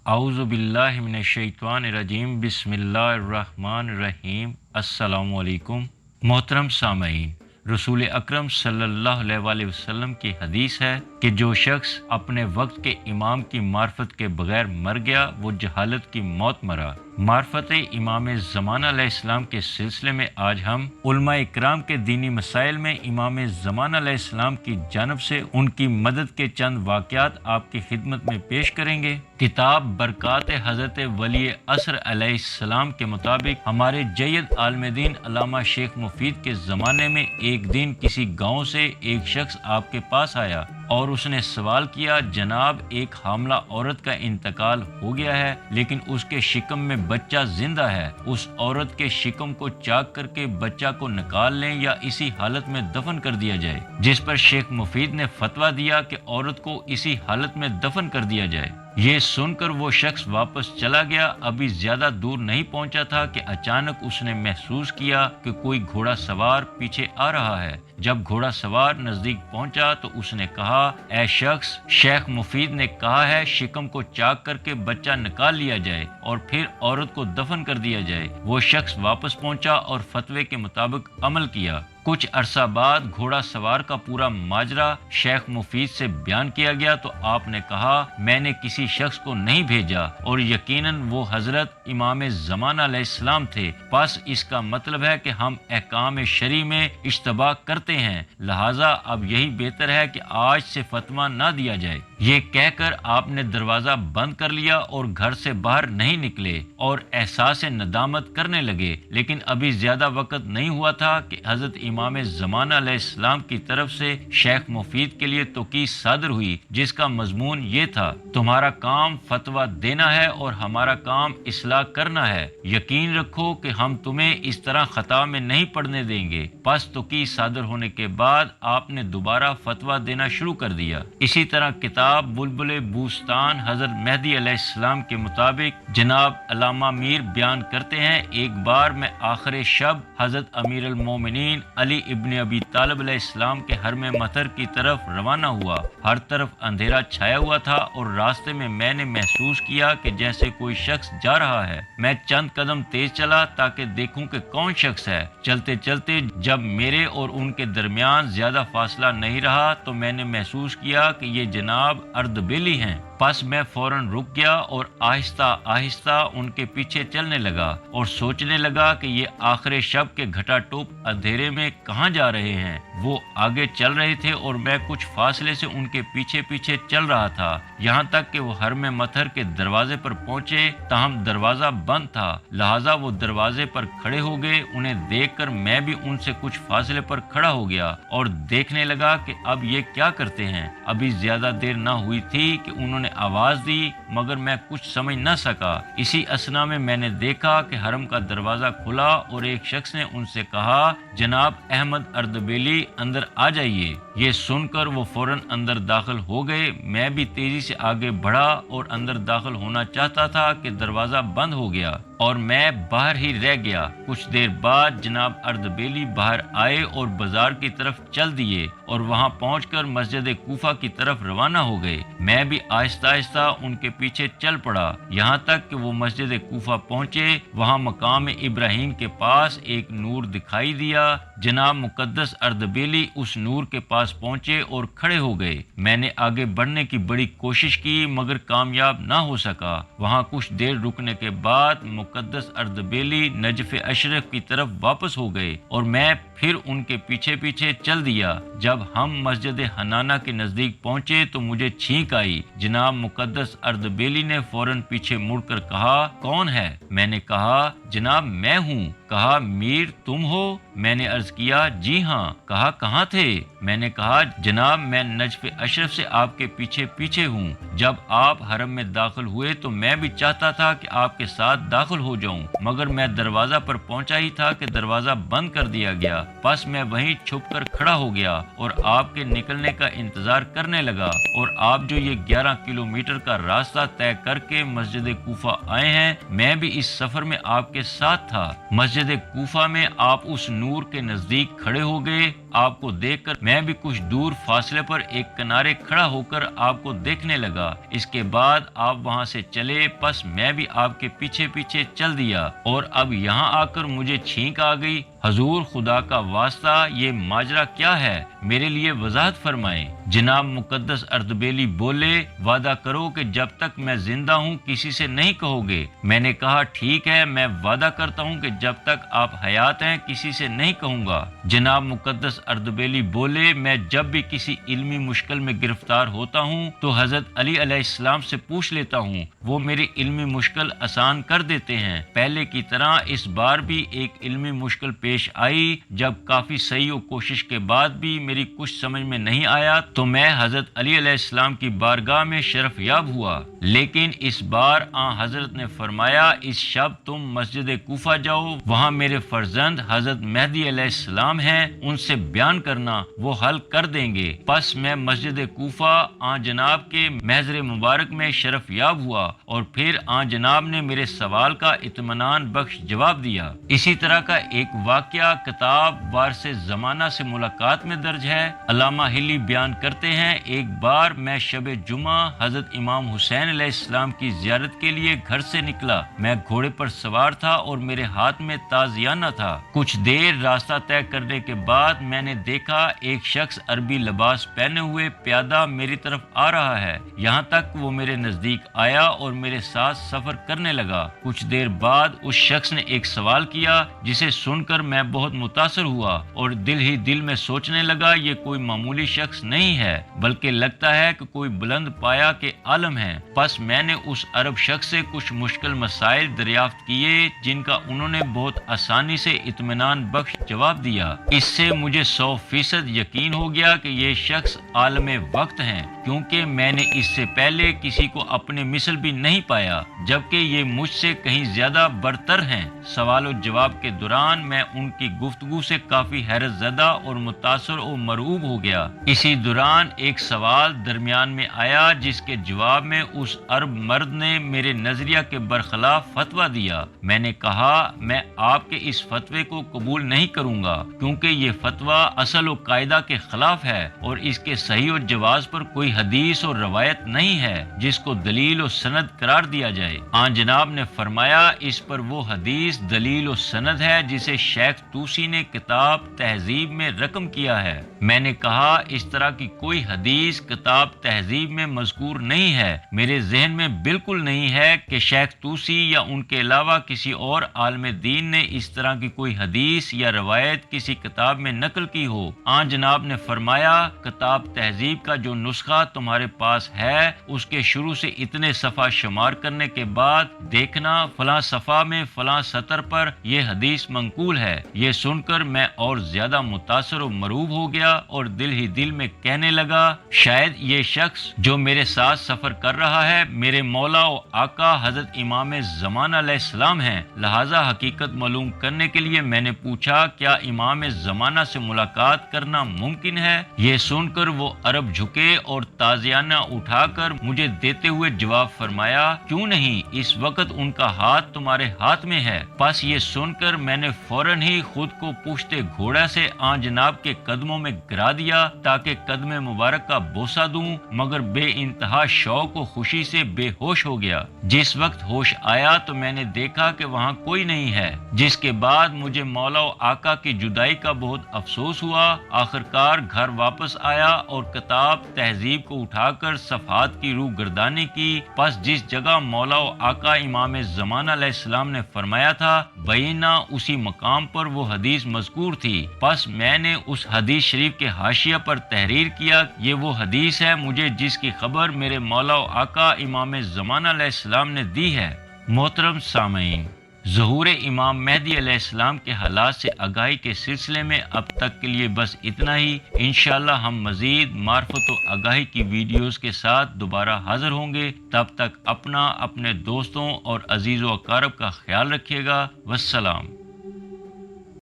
اعوذ باللہ من الشیطان الرجیم، بسم اللہ الرحمن الرحیم۔ السلام علیکم محترم سامعین، رسول اکرم صلی اللہ علیہ وآلہ وسلم کی حدیث ہے کہ جو شخص اپنے وقت کے امام کی معرفت کے بغیر مر گیا وہ جہالت کی موت مرا۔ معرفت امام زمانہ علیہ السلام کے سلسلے میں آج ہم علماء اکرام کے دینی مسائل میں امام زمانہ علیہ السلام کی جانب سے ان کی مدد کے چند واقعات آپ کی خدمت میں پیش کریں گے۔ کتاب برکات حضرت ولی عصر علیہ السلام کے مطابق ہمارے جید عالم دین علامہ شیخ مفید کے زمانے میں ایک دن کسی گاؤں سے ایک شخص آپ کے پاس آیا اور اس نے سوال کیا، جناب ایک حاملہ عورت کا انتقال ہو گیا ہے لیکن اس کے شکم میں بچہ زندہ ہے، اس عورت کے شکم کو چاک کر کے بچہ کو نکال لیں یا اسی حالت میں دفن کر دیا جائے؟ جس پر شیخ مفید نے فتویٰ دیا کہ عورت کو اسی حالت میں دفن کر دیا جائے۔ یہ سن کر وہ شخص واپس چلا گیا۔ ابھی زیادہ دور نہیں پہنچا تھا کہ اچانک اس نے محسوس کیا کہ کوئی گھوڑا سوار پیچھے آ رہا ہے۔ جب گھوڑا سوار نزدیک پہنچا تو اس نے کہا، اے شخص، شیخ مفید نے کہا ہے شکم کو چاک کر کے بچہ نکال لیا جائے اور پھر عورت کو دفن کر دیا جائے۔ وہ شخص واپس پہنچا اور فتوے کے مطابق عمل کیا۔ کچھ عرصہ بعد گھوڑا سوار کا پورا ماجرا شیخ مفید سے بیان کیا گیا تو آپ نے کہا، میں نے کسی شخص کو نہیں بھیجا اور یقیناً وہ حضرت امام زمانہ علیہ السلام تھے، پس اس کا مطلب ہے کہ ہم احکام شرعی میں اشتباہ کرتے ہیں، لہٰذا اب یہی بہتر ہے کہ آج سے فتویٰ نہ دیا جائے۔ یہ کہہ کر آپ نے دروازہ بند کر لیا اور گھر سے باہر نہیں نکلے اور احساس ندامت کرنے لگے۔ لیکن ابھی زیادہ وقت نہیں ہوا تھا کہ حضرت امام زمانہ علیہ السلام کی طرف سے شیخ مفید کے لیے توقیع صادر ہوئی، جس کا مضمون یہ تھا، تمہارا کام فتویٰ دینا ہے اور ہمارا کام اصلاح کرنا ہے، یقین رکھو کہ ہم تمہیں اس طرح خطا میں نہیں پڑنے دیں گے۔ پس توقیع صادر ہونے کے بعد آپ نے دوبارہ فتویٰ دینا شروع کر دیا۔ اسی طرح کتاب بلبل بوستان حضرت مہدی علیہ السلام کے مطابق جناب علامہ میر بیان کرتے ہیں، ایک بار میں آخر شب حضرت امیر المومنین علی ابن ابی طالب علیہ السلام کے حرم مطہر کی طرف روانہ ہوا۔ ہر طرف اندھیرا چھایا ہوا تھا اور راستے میں نے محسوس کیا کہ جیسے کوئی شخص جا رہا ہے۔ میں چند قدم تیز چلا تاکہ دیکھوں کہ کون شخص ہے۔ چلتے چلتے جب میرے اور ان کے درمیان زیادہ فاصلہ نہیں رہا تو میں نے محسوس کیا کہ یہ جناب اردبیلی ہیں۔ پس میں فوراً رک گیا اور آہستہ آہستہ ان کے پیچھے چلنے لگا اور سوچنے لگا کہ یہ آخر شب کے گھٹا ٹوپ اندھیرے میں کہاں جا رہے ہیں۔ وہ آگے چل رہے تھے اور میں کچھ فاصلے سے ان کے پیچھے پیچھے چل رہا تھا، یہاں تک کہ وہ حرم مطہر کے دروازے پر پہنچے، تاہم دروازہ بند تھا، لہٰذا وہ دروازے پر کھڑے ہو گئے۔ انہیں دیکھ کر میں بھی ان سے کچھ فاصلے پر کھڑا ہو گیا اور دیکھنے لگا کہ اب یہ کیا کرتے ہیں۔ ابھی زیادہ دیر نہ ہوئی تھی کہ انہوں نے آواز دی، مگر میں کچھ سمجھ نہ سکا۔ اسی اثنا میں نے دیکھا کہ حرم کا دروازہ کھلا اور ایک شخص نے ان سے کہا، جناب احمد اردبیلی اندر آ جائیے۔ یہ سن کر وہ فوراً اندر داخل ہو گئے۔ میں بھی تیزی سے آگے بڑھا اور اندر داخل ہونا چاہتا تھا کہ دروازہ بند ہو گیا اور میں باہر ہی رہ گیا۔ کچھ دیر بعد جناب اردبیلی باہر آئے اور بازار کی طرف چل دیے اور وہاں پہنچ کر مسجد کوفہ کی طرف روانہ ہو گئے۔ میں بھی آہستہ آہستہ ان کے پیچھے چل پڑا، یہاں تک کہ وہ مسجد کوفہ پہنچے۔ وہاں مقام ابراہیم کے پاس ایک نور دکھائی دیا۔ جناب مقدس اردبیلی اس نور کے پاس پہنچے اور کھڑے ہو گئے۔ میں نے آگے بڑھنے کی بڑی کوشش کی مگر کامیاب نہ ہو سکا۔ وہاں کچھ دیر رکنے کے بعد مقدس اردبیلی نجف اشرف کی طرف واپس ہو گئے اور میں پھر ان کے پیچھے پیچھے چل دیا۔ جب ہم مسجد حنانہ کے نزدیک پہنچے تو مجھے چھینک آئی۔ جناب مقدس اردبیلی نے فوراً پیچھے مڑ کر کہا، کون ہے؟ میں نے کہا، جناب میں ہوں۔ کہا، میر تم ہو؟ میں نے عرض کیا، جی ہاں۔ کہا، کہاں تھے؟ میں نے کہا، جناب میں نجف اشرف سے آپ کے پیچھے پیچھے ہوں۔ جب آپ حرم میں داخل ہوئے تو میں بھی چاہتا تھا کہ آپ کے ساتھ داخل ہو جاؤں، مگر میں دروازہ پر پہنچا ہی تھا کہ دروازہ بند کر دیا گیا۔ پس میں وہیں چھپ کر کھڑا ہو گیا اور آپ کے نکلنے کا انتظار کرنے لگا، اور آپ جو یہ 11 کلومیٹر کا راستہ طے کر کے مسجد کوفہ آئے ہیں، میں بھی اس سفر میں آپ کے ساتھ تھا۔ مسجد کوفہ میں آپ اس نور کے نزدیک کھڑے ہو گئے آپ کو دیکھ کر میں بھی کچھ دور فاصلے پر ایک کنارے کھڑا ہو کر آپ کو دیکھنے لگا۔ اس کے بعد آپ وہاں سے چلے، پس میں بھی آپ کے پیچھے پیچھے چل دیا، اور اب یہاں آ کر مجھے چھینک آ گئی۔ حضور خدا کا واسطہ یہ ماجرا کیا ہے؟ میرے لیے وضاحت فرمائیں۔ جناب مقدس اردبیلی بولے، وعدہ کرو کہ جب تک میں زندہ ہوں کسی سے نہیں کہو گے۔ میں نے کہا ٹھیک ہے، میں وعدہ کرتا ہوں کہ جب تک آپ حیات ہیں کسی سے نہیں کہوں گا۔ جناب مقدس اردبیلی بولے، میں جب بھی کسی علمی مشکل میں گرفتار ہوتا ہوں تو حضرت علی علیہ السلام سے پوچھ لیتا ہوں، وہ میری علمی مشکل آسان کر دیتے ہیں۔ پہلے کی طرح اس بار بھی ایک علمی مشکل پیش آئی۔ جب کافی صحیح و کوشش کے بعد بھی میری کچھ سمجھ میں نہیں آیا تو میں حضرت علی علیہ السلام کی بارگاہ میں شرف یاب ہوا، لیکن اس بار حضرت نے فرمایا اس شب تم مسجد کوفہ جاؤ، وہاں میرے فرزند حضرت مہدی علیہ السلام ہیں، ان سے بیان کرنا، وہ حل کر دیں گے۔ پس میں مسجد کوفہ جناب کے محضر مبارک میں شرف یاب ہوا، اور پھر جناب نے میرے سوال کا اطمینان بخش جواب دیا۔ اسی طرح کا ایک واقعہ کتاب وارث زمانہ سے ملاقات میں درج ہے۔ علامہ ہلی بیان کرتے ہیں، ایک بار میں شب جمعہ حضرت امام حسین علیہ السلام کی زیارت کے لیے گھر سے نکلا۔ میں گھوڑے پر سوار تھا اور میرے ہاتھ میں تازیانہ تھا۔ کچھ دیر راستہ طے کرنے کے بعد میں نے دیکھا ایک شخص عربی لباس پہنے ہوئے پیادہ میری طرف آ رہا ہے، یہاں تک وہ میرے نزدیک آیا اور میرے ساتھ سفر کرنے لگا۔ کچھ دیر بعد اس شخص نے ایک سوال کیا جسے سن کر میں بہت متاثر ہوا اور دل ہی دل میں سوچنے لگا یہ کوئی معمولی شخص نہیں ہے بلکہ لگتا ہے کہ کوئی بلند پایا کے عالم ہے۔ پس میں نے اس عرب شخص سے کچھ مشکل مسائل دریافت کیے جن کا انہوں نے بہت آسانی سے اطمینان بخش جواب دیا۔ اس سے مجھے 100% یقین ہو گیا کہ یہ شخص عالم وقت ہیں، کیونکہ میں نے اس سے پہلے کسی کو اپنے مثل بھی نہیں پایا، جبکہ یہ مجھ سے کہیں زیادہ برتر ہیں۔ سوال و جواب کے دوران میں ان کی گفتگو سے کافی حیرت زدہ اور متاثر و مرعوب ہو گیا۔ اسی دوران ایک سوال درمیان میں آیا جس کے جواب میں اس عرب مرد نے میرے نظریہ کے برخلاف فتویٰ دیا۔ میں نے کہا میں آپ کے اس فتوے کو قبول نہیں کروں گا، کیونکہ یہ فتویٰ اصل و قاعدہ کے خلاف ہے اور اس کے صحیح و جواز پر کوئی حدیث اور روایت نہیں ہے جس کو دلیل و سند قرار دیا جائے۔ جناب نے فرمایا اس پر وہ حدیث دلیل و سند ہے جسے شیخ طوسی نے کتاب تہذیب میں رقم کیا ہے۔ میں نے کہا اس طرح کی کوئی حدیث کتاب تہذیب میں مذکور نہیں ہے۔ میرے ذہن میں بالکل نہیں ہے کہ شیخ طوسی یا ان کے علاوہ کسی اور عالم دین نے اس طرح کی کوئی حدیث یا روایت کسی کتاب میں نقل کی ہو۔ جناب نے فرمایا کتاب تہذیب کا جو نسخہ تمہارے پاس ہے اس کے شروع سے اتنے صفحہ شمار کرنے کے بعد دیکھنا فلاں صفحہ میں فلاں سطر پر یہ حدیث منقول ہے۔ یہ سن کر میں اور زیادہ متاثر و مرعوب ہو گیا اور دل ہی دل میں کہنے لگا شاید یہ شخص جو میرے ساتھ سفر کر رہا ہے میرے مولا و آقا حضرت امام زمانہ علیہ السلام ہیں۔ لہذا حقیقت معلوم کرنے کے لیے میں نے پوچھا کیا امام زمانہ سے ملاقات کرنا ممکن ہے؟ یہ سن کر وہ عرب جھکے اور تازیانہ اٹھا کر مجھے دیتے ہوئے جواب فرمایا کیوں نہیں، اس وقت ان کا ہاتھ تمہارے ہاتھ میں ہے۔ پس یہ سن کر میں نے فوراً ہی خود کو پشتے گھوڑا سے جناب کے قدموں میں گرا دیا تاکہ قدم مبارک کا بوسہ دوں، مگر بے انتہا شوق و خوشی سے بے ہوش ہو گیا۔ جس وقت ہوش آیا تو میں نے دیکھا کہ وہاں کوئی نہیں ہے، جس کے بعد مجھے مولا و آقا کی جدائی کا بہت افسوس ہوا۔ آخرکار گھر واپس آیا اور کتاب تہذیب کو اٹھا کر صفحات کی روح گردانی کی۔ پس جس جگہ مولا و آقا امام زمانہ علیہ السلام نے فرمایا تھا بینہ اسی مقام پر وہ حدیث مذکور تھی۔ پس میں نے اس حدیث شریف کے حاشیہ پر تحریر کیا یہ وہ حدیث ہے مجھے جس کی خبر میرے مولا و آقا امام زمانہ علیہ السلام نے دی ہے۔ محترم سامعین، ظہور امام مہدی علیہ السلام کے حالات سے آگاہی کے سلسلے میں اب تک کے لیے بس اتنا ہی۔ انشاءاللہ ہم مزید معرفت و آگاہی کی ویڈیوز کے ساتھ دوبارہ حاضر ہوں گے۔ تب تک اپنا، اپنے دوستوں اور عزیز و اقارب کا خیال رکھیے گا۔ والسلام۔